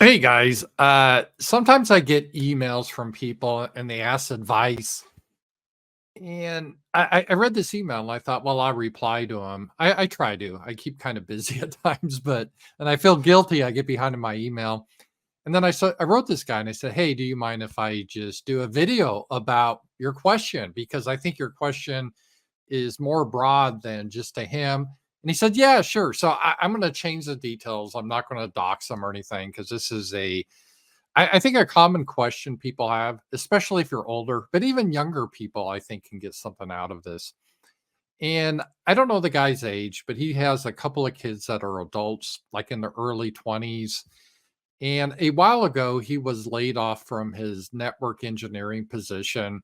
Hey guys, sometimes I get emails from people and they ask advice. And I read this email and I thought, well, I'll reply to them. I try to. I keep kind of busy at times, but and I feel guilty. I get behind in my email. And then I wrote this guy and I said, hey, do you mind if I just do a video about your question? Because I think your question is more broad than just to him. And he said, yeah, sure. So I'm going to change the details. I'm not going to dox him or anything because this is I think a common question people have, especially if you're older, but even younger people, I think can get something out of this. And I don't know the guy's age, but he has a couple of kids that are adults, like in their early 20s. And a while ago, he was laid off from his network engineering position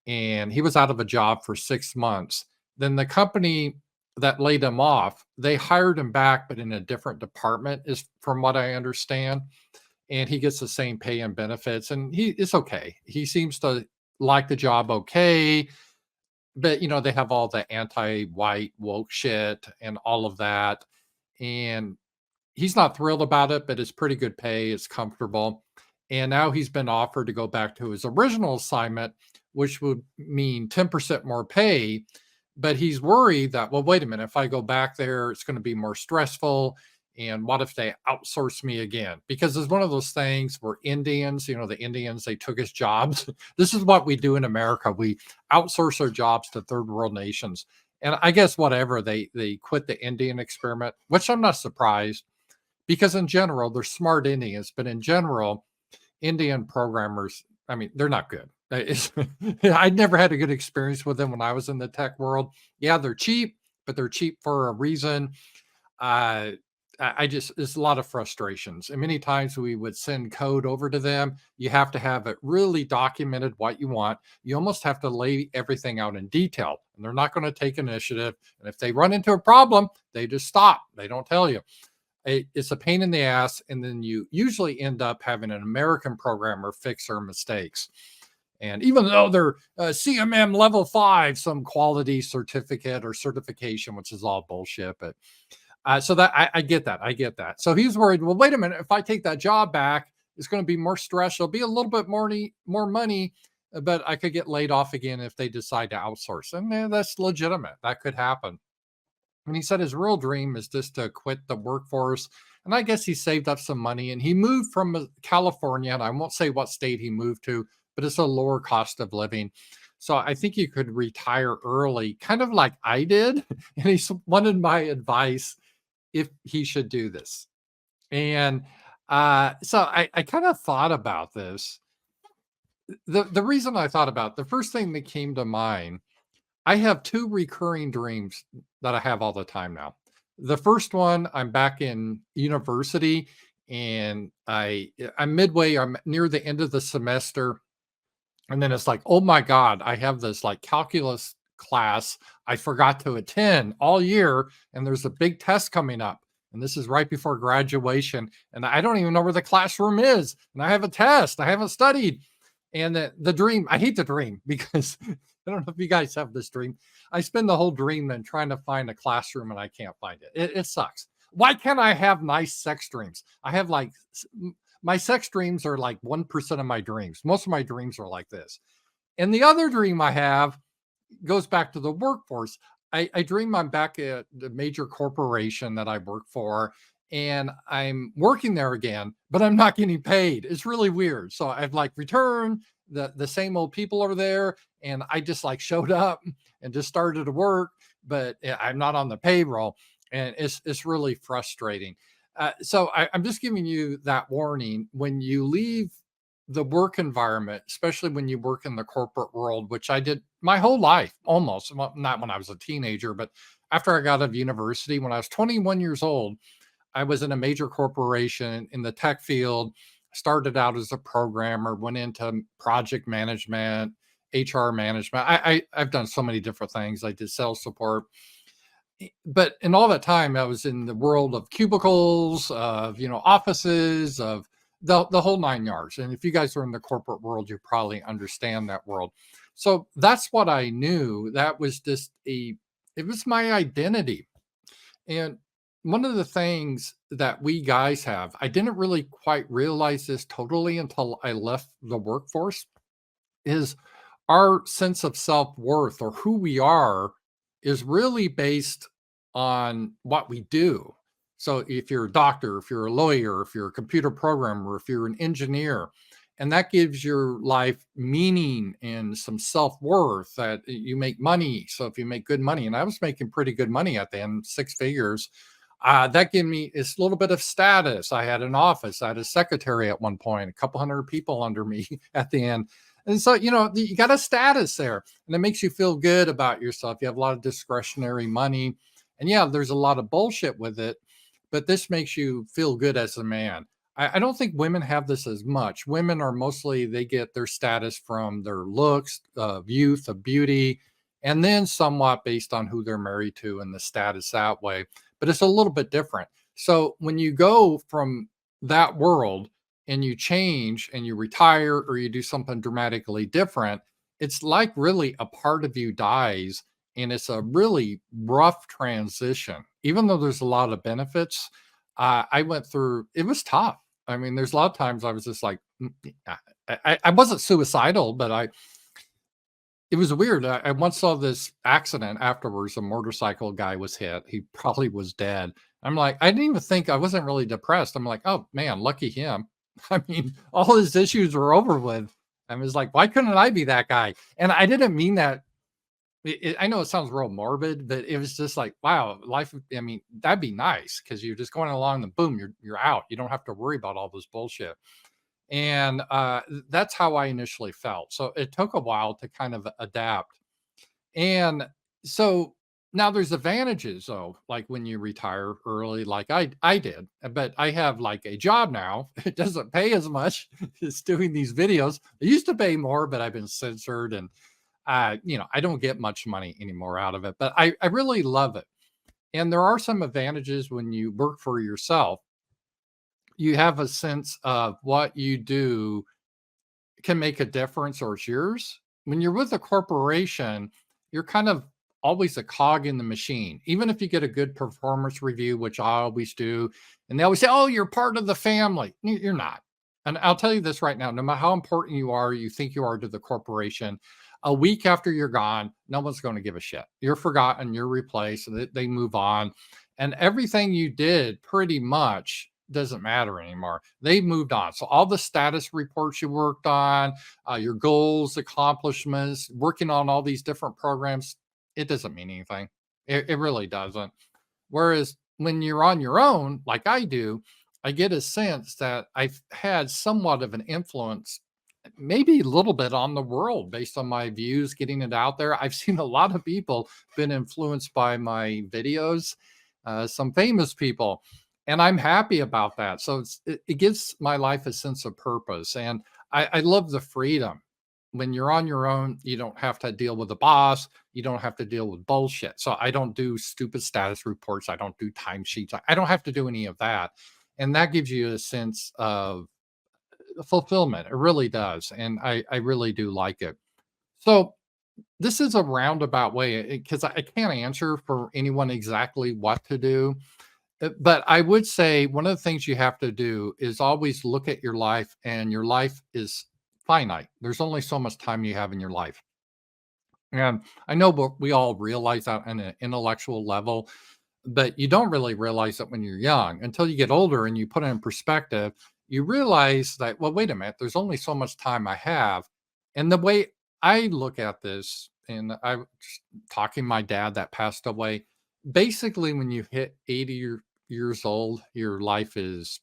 and he was out of a job for 6 months. Then the company that laid him off, they hired him back, but in a different department, is from what I understand. And he gets the same pay and benefits, and he is okay. He seems to like the job okay, but they have all the anti-white woke shit and all of that. And he's not thrilled about it, but it's pretty good pay. It's comfortable. And now he's been offered to go back to his original assignment, which would mean 10% more pay. But he's worried that, well, wait a minute, if I go back there, it's going to be more stressful. And what if they outsource me again? Because it's one of those things where Indians, the Indians, they took his jobs. This is what we do in America. We outsource our jobs to third world nations. And I guess whatever, they quit the Indian experiment, which I'm not surprised because in general, they're smart Indians, but in general, Indian programmers, I mean, they're not good. I'd never had a good experience with them when I was in the tech world. Yeah, they're cheap, but they're cheap for a reason. Uh, I just, there's a lot of frustrations. And many times we would send code over to them. You have to have it really documented what you want. You almost have to lay everything out in detail, and they're not going to take initiative. And if they run into a problem, they just stop. They don't tell you. It's a pain in the ass, and then you usually end up having an American programmer fix their mistakes. And even though they're CMM level 5, some quality certificate or certification, which is all bullshit, but so that I get that, I get that. So he's worried. Well, wait a minute, if I take that job back, it's going to be more stress. There'll be a little bit more money, but I could get laid off again if they decide to outsource. And that's legitimate. That could happen. And he said his real dream is just to quit the workforce. And I guess he saved up some money and he moved from California. And I won't say what state he moved to, but it's a lower cost of living. So I think you could retire early, kind of like I did. And he wanted my advice if he should do this. And so I kind of thought about this. The reason I thought about the first thing that came to mind, I have two recurring dreams that I have all the time now. The first one, I'm back in university and I'm midway, I'm near the end of the semester. And then it's like, oh my God, I have this like calculus class I forgot to attend all year. And there's a big test coming up. And this is right before graduation. And I don't even know where the classroom is. And I have a test. I haven't studied. And the dream, I hate the dream because I don't know if you guys have this dream. I spend the whole dream then trying to find a classroom and I can't find it. It sucks. Why can't I have nice sex dreams? I have like my sex dreams are like 1% of my dreams. Most of my dreams are like this. And the other dream I have goes back to the workforce. I dream I'm back at the major corporation that I work for and I'm working there again, but I'm not getting paid. It's really weird. So I've like returned, the same old people are there, and I just like showed up and just started to work, but I'm not on the payroll, and it's really frustrating. I'm just giving you that warning when you leave the work environment, especially when you work in the corporate world, which I did my whole life almost, well, not when I was a teenager, but after I got out of university, when I was 21 years old, I was in a major corporation in the tech field, started out as a programmer, went into project management, HR management. I've done so many different things. I did sales support. But in all that time, I was in the world of cubicles, of offices, of the whole 9 yards. And if you guys are in the corporate world, you probably understand that world. So that's what I knew. That was just it was my identity. And one of the things that we guys have, I didn't really quite realize this totally until I left the workforce, is our sense of self-worth or who we are is really based on what we do. So if you're a doctor, if you're a lawyer, if you're a computer programmer, if you're an engineer, and that gives your life meaning and some self-worth that you make money. So if you make good money, and I was making pretty good money at the end, six figures, that gave me this little bit of status. I had an office, I had a secretary at one point, a couple hundred people under me at the end. And so, you got a status there and it makes you feel good about yourself. You have a lot of discretionary money. And yeah, there's a lot of bullshit with it, but this makes you feel good as a man. I don't think women have this as much. Women are mostly, they get their status from their looks, of youth, of beauty, and then somewhat based on who they're married to and the status that way. But it's a little bit different. So when you go from that world and you change and you retire or you do something dramatically different, it's like really a part of you dies. And it's a really rough transition. Even though there's a lot of benefits, I went through, it was tough. I mean, there's a lot of times I was just like, I wasn't suicidal, but it was weird. I once saw this accident afterwards. A motorcycle guy was hit. He probably was dead. I'm like, I didn't even think, I wasn't really depressed. I'm like, oh man, lucky him. I mean, all his issues were over with. I was like, why couldn't I be that guy? And I didn't mean that. I know it sounds real morbid, but it was just like, wow, life. I mean, that'd be nice because you're just going along and boom, you're out. You don't have to worry about all this bullshit. And that's how I initially felt. So it took a while to kind of adapt. And so now there's advantages though, like when you retire early, like I did, but I have like a job now. It doesn't pay as much as doing these videos. It used to pay more, but I've been censored and I don't get much money anymore out of it, but I really love it. And there are some advantages when you work for yourself. You have a sense of what you do can make a difference or it's yours. When you're with a corporation, you're kind of always a cog in the machine. Even if you get a good performance review, which I always do, and they always say, "Oh, you're part of the family." You're not. And I'll tell you this right now, no matter how important you are, you think you are to the corporation, a week after you're gone, no one's going to give a shit. You're forgotten, you're replaced, they move on. And everything you did pretty much doesn't matter anymore. They've moved on. So all the status reports you worked on, your goals, accomplishments, working on all these different programs, it doesn't mean anything. It really doesn't. Whereas when you're on your own, like I do, I get a sense that I've had somewhat of an influence, maybe a little bit on the world based on my views, getting it out there. I've seen a lot of people been influenced by my videos, some famous people, and I'm happy about that. So it gives my life a sense of purpose, and I love the freedom. When you're on your own, you don't have to deal with the boss. You don't have to deal with bullshit. So I don't do stupid status reports. I don't do timesheets. I don't have to do any of that. And that gives you a sense of fulfillment. It really does. And I really do like it. So this is a roundabout way because I can't answer for anyone exactly what to do. But I would say one of the things you have to do is always look at your life, and your life is finite. There's only so much time you have in your life. And I know we all realize that on an intellectual level, but you don't really realize it when you're young until you get older and you put it in perspective. You realize that, well, wait a minute, there's only so much time I have. And the way I look at this, and I was talking to my dad that passed away, basically, when you hit 80 years old, your life is,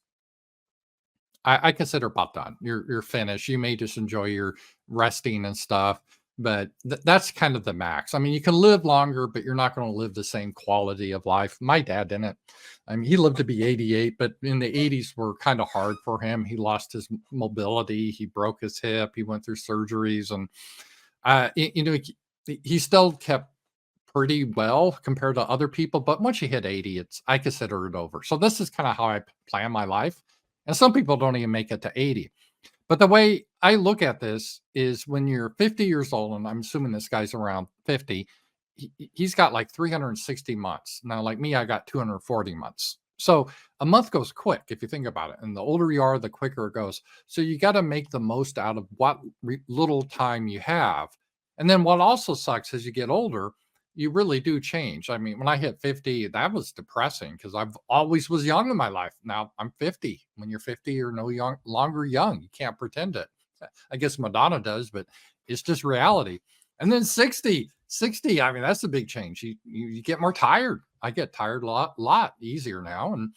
I consider about done. You're finished. You may just enjoy your resting and stuff, but that's kind of the max. I mean, you can live longer, but you're not going to live the same quality of life. My dad didn't. I mean, he lived to be 88, but in the 80s were kind of hard for him. He lost his mobility. He broke his hip. He went through surgeries, and he still kept pretty well compared to other people. But once you hit 80, I consider it over. So this is kind of how I plan my life. And some people don't even make it to 80. But the way I look at this is when you're 50 years old, and I'm assuming this guy's around 50, he's got like 360 months. Now, like me, I got 240 months. So a month goes quick if you think about it. And the older you are, the quicker it goes. So you got to make the most out of what little time you have. And then what also sucks as you get older, you really do change. I mean, when I hit 50, that was depressing because I've always was young in my life. Now I'm 50. When you're 50, you're no longer young. You can't pretend it. I guess Madonna does, but it's just reality. And then 60, I mean, that's a big change. You get more tired. I get tired a lot easier now. And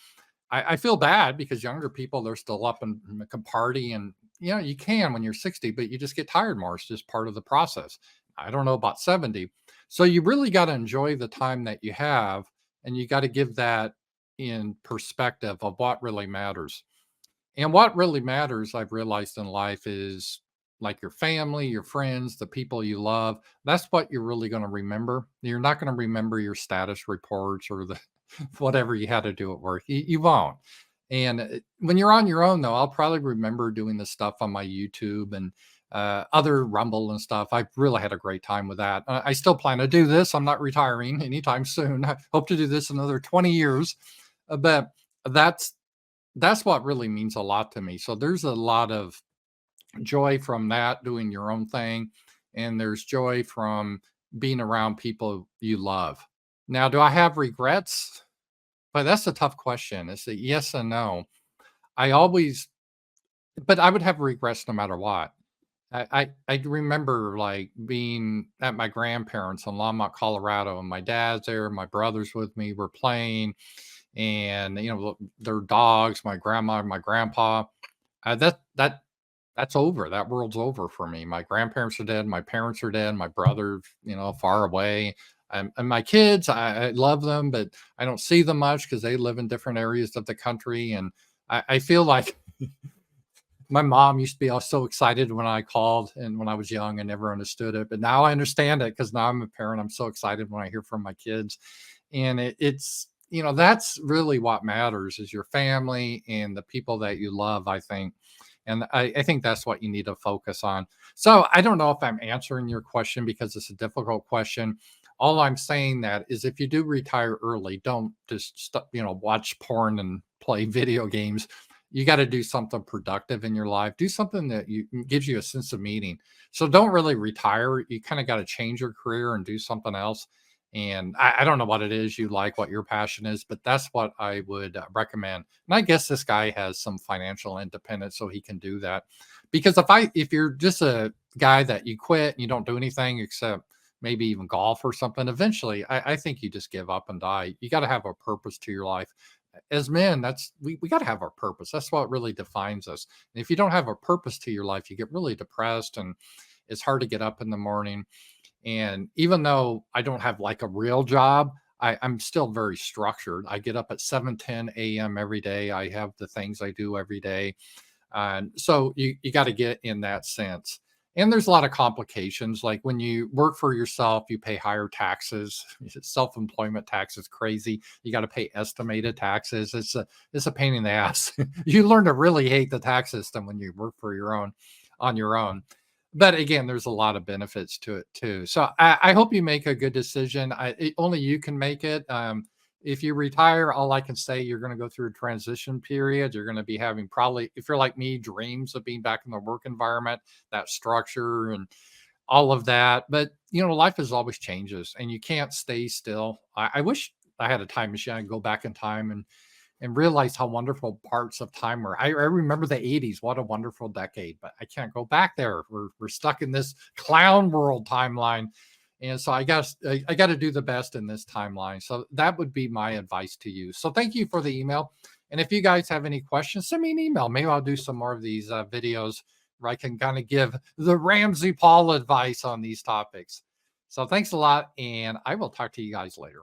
I feel bad because younger people, they're still up and can party. And, you can when you're 60, but you just get tired more. It's just part of the process. I don't know about 70. So you really got to enjoy the time that you have. And you got to give that in perspective of what really matters. And what really matters, I've realized in life, is like your family, your friends, the people you love. That's what you're really going to remember. You're not going to remember your status reports or the whatever you had to do at work. You won't. And when you're on your own, though, I'll probably remember doing the stuff on my YouTube and other Rumble and stuff. I've really had a great time with that. I still plan to do this. I'm not retiring anytime soon. I hope to do this another 20 years. But that's that's what really means a lot to me. So there's a lot of joy from that, doing your own thing, and there's joy from being around people you love. Now, do I have regrets? But that's a tough question. It's a yes and no. I always, but I would have regrets no matter what. I remember like being at my grandparents in Longmont, Colorado, and my dad's there, my brother's with me, we're playing, and their dogs, my grandma, my grandpa. That's over. That world's over for me. My grandparents are dead. My parents are dead. My brother, far away. And my kids, I love them, but I don't see them much because they live in different areas of the country. And I feel like my mom used to be all so excited when I called, and when I was young, I never understood it. But now I understand it because now I'm a parent. I'm so excited when I hear from my kids. And that's really what matters, is your family and the people that you love, I think. And I think that's what you need to focus on. So I don't know if I'm answering your question because it's a difficult question. All I'm saying that is, if you do retire early, don't just watch porn and play video games. You got to do something productive in your life. Do something that gives you a sense of meaning. So don't really retire. You kind of got to change your career and do something else. And I don't know what it is you like, what your passion is, but that's what I would recommend. And I guess this guy has some financial independence, so he can do that. Because if you're just a guy that you quit and you don't do anything except maybe even golf or something, eventually I think you just give up and die. You got to have a purpose to your life. As men, we got to have our purpose. That's what really defines us. And if you don't have a purpose to your life, you get really depressed, and it's hard to get up in the morning. And even though I don't have like a real job, I'm still very structured. I get up at 7:10 a.m. every day. I have the things I do every day. And so you got to get in that sense. And there's a lot of complications. Like when you work for yourself, you pay higher taxes. Self-employment tax is crazy. You got to pay estimated taxes. It's a pain in the ass. You learn to really hate the tax system when you work for on your own. But again, there's a lot of benefits to it too. So I hope you make a good decision. Only you can make it. If you retire, all I can say, you're going to go through a transition period. You're going to be having, probably, if you're like me, dreams of being back in the work environment, that structure and all of that. But life is always changes, and you can't stay still. I wish I had a time machine. I could go back in time and realize how wonderful parts of time were. I remember the 80s. What a wonderful decade, but I can't go back there. We're stuck in this clown world timeline. And so I guess I got to do the best in this timeline. So that would be my advice to you. So thank you for the email. And if you guys have any questions, send me an email. Maybe I'll do some more of these videos where I can kind of give the Ramsey Paul advice on these topics. So thanks a lot, and I will talk to you guys later.